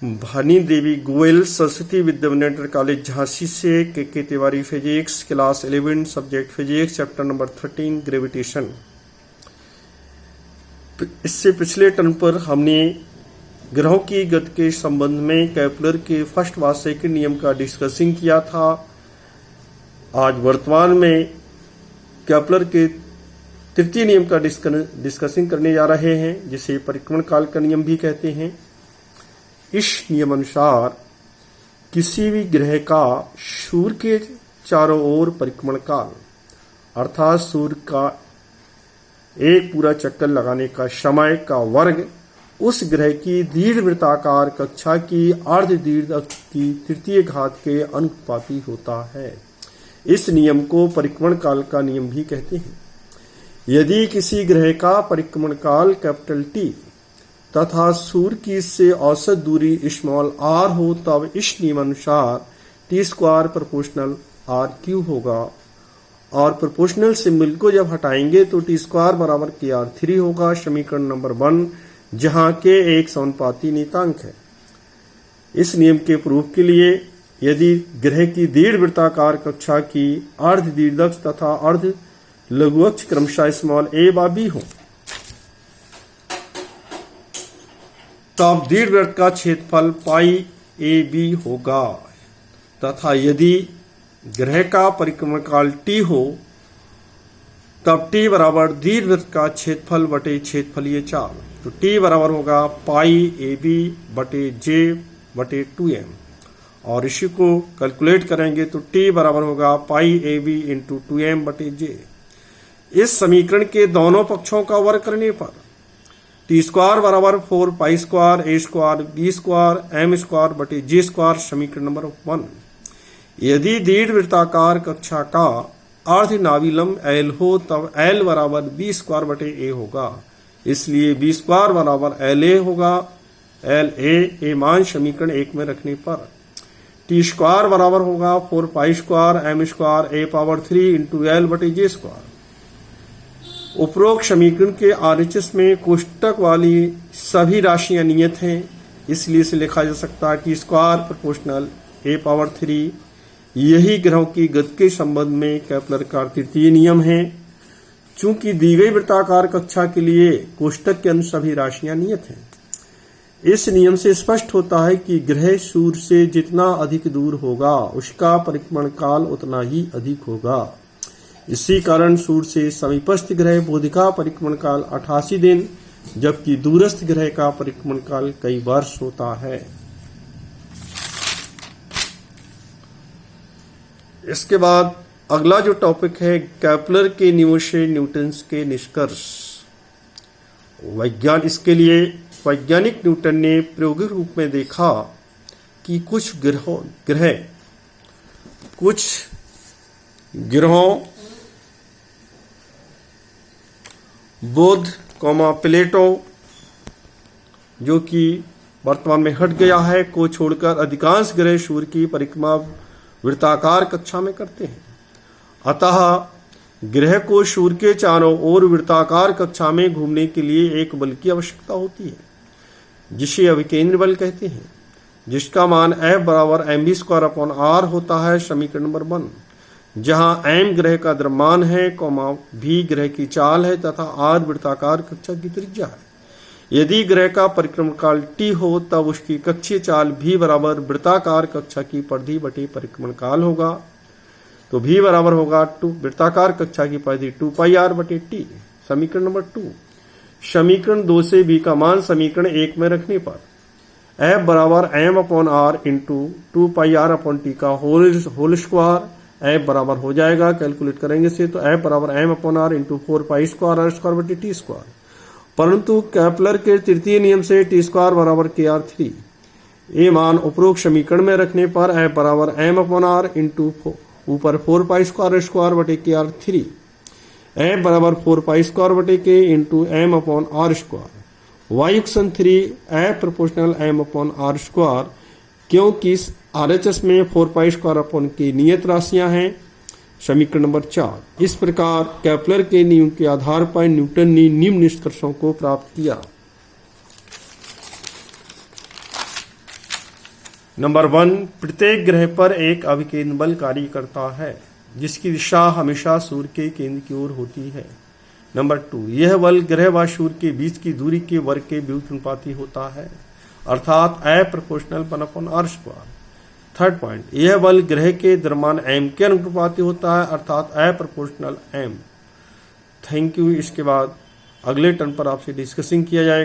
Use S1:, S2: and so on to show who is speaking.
S1: भानी देवी Goyal, Saraswati विद्याविनेटर college Jhansi से के Tiwari, physics class 11, subject physics, chapter number 13 gravitation. इससे पिछले टर्म पर हमने ग्रहों की गति के संबंध में केपलर के फर्स्ट व सेकंड नियम का डिस्कसिंग किया था। आज वर्तमान में केपलर के तृतीय नियम का डिस्कसिंग करने जा रहे हैं, जिसे परिक्रमण काल का नियम भी कहते हैं। इस नियम अनुसार किसी भी ग्रह का सूर्य के चारों ओर परिक्रमण काल अर्थात सूर्य का एक पूरा चक्कर लगाने का समय का वर्ग उस ग्रह की दीर्घवृत्ताकार कक्षा की अर्ध दीर्घ अक्ष की तृतीय घात के अनुपाती होता है। इस नियम को परिक्रमण काल का नियम भी कहते हैं। यदि किसी ग्रह का परिक्रमण काल कैपिटल टी तथा सूर्य की इससे औसत दूरी स्मॉल आर हो, तब इस नियमानुसार T square proportional R cube होगा, और प्रोपोर्शनल सिंबल को जब हटाएंगे तो टी स्क्वायर बराबर के आर 3 होगा। समीकरण नंबर 1, जहां के एक समानुपाती नियतांक है। इस नियम के प्रूफ के लिए यदि ग्रह की दीर्घवृत्ताकार कक्षा की अर्ध दीर्घअक्ष तथा अर्ध लघु अक्ष क्रमशः स्मॉल ए व बी हो, तब दीर्घवृत्त का क्षेत्रफल पाई ए बी होगा, तथा यदि ग्रह का परिक्रमण काल टी हो तब टी बराबर दीर्घवृत्त का क्षेत्रफल बटे क्षेत्रफलीय चाल। तो टी बराबर होगा पाई ए बी बटे जे बटे 2m, और इसी को कैलकुलेट करेंगे तो टी बराबर होगा पाई ए बी इंटू 2m बटे जे। इस समीकरण के दोनों पक्षों का वर्ग करने पर टी स्क्वायर बराबर 4 pi square A square B square M square बटे जे स्क्वायर। समीकरण नंबर 1, यदि दीर्घवृत्ताकार कक्षा का अर्ध नाभिलंब एल हो तब एल बराबर बी स्क्वायर बटे ए होगा, इसलिए बी स्क्वायर बराबर एल ए होगा। एल ए मान समीकरण 1 में रखने पर टी स्क्वायर बराबर होगा 4 पाई स्क्वायर एम स्क्वायर ए पावर 3 इंटू एल बटे जे स्क्वायर। उपरोक्त समीकरण के आरएचएस में कोष्टक वाली सभी राशियां नियत हैं, इसलिए इसे लिखा जा सकता है टी स्क्वायर प्रोपोर्शनल ए पावर 3। यही ग्रहों की गति के संबंध में केपलर का तृतीय नियम है। चूंकि दी गई वृत्ताकार कक्षा के लिए कोष्टक के अनुसार सभी राशियां नियत हैं, इस नियम से स्पष्ट होता है कि ग्रह सूर्य से जितना अधिक दूर होगा उसका परिक्रमण काल उतना ही अधिक होगा। इसी कारण सूर्य से समीपस्थ ग्रह बुध का परिक्रमण काल 88 दिन, जबकि दूरस्थ ग्रह का परिक्रमण काल कई वर्ष होता है। इसके बाद अगला जो टॉपिक है केपलर के नियमों से न्यूटन्स के निष्कर्ष। इसके लिए वैज्ञानिक न्यूटन ने प्रायोगिक रूप में देखा कि कुछ ग्रहों बुध प्लेटो, जो कि वर्तमान में हट गया है, को छोड़कर अधिकांश ग्रह सूर्य की परिक्रमा वृत्ताकार कक्षा में करते हैं। अतः ग्रह को सूर्य के चारों ओर वृत्ताकार कक्षा में घूमने के लिए एक बल की आवश्यकता होती है, जिसे अभिकेंद्र बल कहते हैं, जिसका मान F बराबर mv स्क्वायर अपॉन r होता है। समीकरण नंबर 1, जहां m ग्रह का द्रव्यमान है, v ग्रह की चाल है तथा r वृत्ताकार कक्षा की त्रिज्या है। यदि ग्रह का परिक्रमण काल t हो तब उसकी कक्षीय चाल v बराबर वृत्ताकार कक्षा की परिधि बटे परिक्रमण काल होगा। तो v बराबर होगा वृत्ताकार कक्षा की परिधि 2 पाई r बटे t। समीकरण नंबर 2, समीकरण 2 से v का मान समीकरण 1 में रखने पर f बराबर m अपॉन r इंटू 2 पाई r अपॉन टी का होल स्क्वायर f बराबर हो जाएगा। कैलकुलेट करेंगे से तो f बराबर m upon r into 4 pi square r square बटे टी स्क्वायर। परंतु केपलर के तृतीय नियम से टी स्क्वायर बराबर के आर 3 ये मान उपरोक्त समीकरण में रखने पर f बराबर m अपॉन r इंटू ऊपर 4 पाई स्क्वायर स्क्वायर बटे के आर 3, f बराबर 4 पाई स्क्वायर बटे के into m upon r square. y equation 3 f proportional m upon r square, क्योंकि इस आरएचएस में 4 पाई स्क्वायर अपॉन की नियत राशियां हैं। समीकरण नंबर 4। इस प्रकार केपलर के नियम के आधार पर न्यूटन ने निम्न निष्कर्षों को प्राप्त किया। नंबर 1, प्रत्येक ग्रह पर एक अविकेंद्र बल कार्य करता है जिसकी दिशा हमेशा सूर्य के केंद्र की ओर होती है। नंबर 2, यह बल ग्रह व सूर्य के बीच की दूरी के वर्ग के व्युत्क्रमानुपाती होता है, अर्थात अप्रोपोर्शनल 1/r²। थर्ड पॉइंट, यह बल ग्रह के द्रव्यमान m के अनुपाती होता है, अर्थात अप्रोपोर्शनल m। Thank you. इसके बाद अगले टर्न पर आपसे डिस्कसिंग किया जाएगा।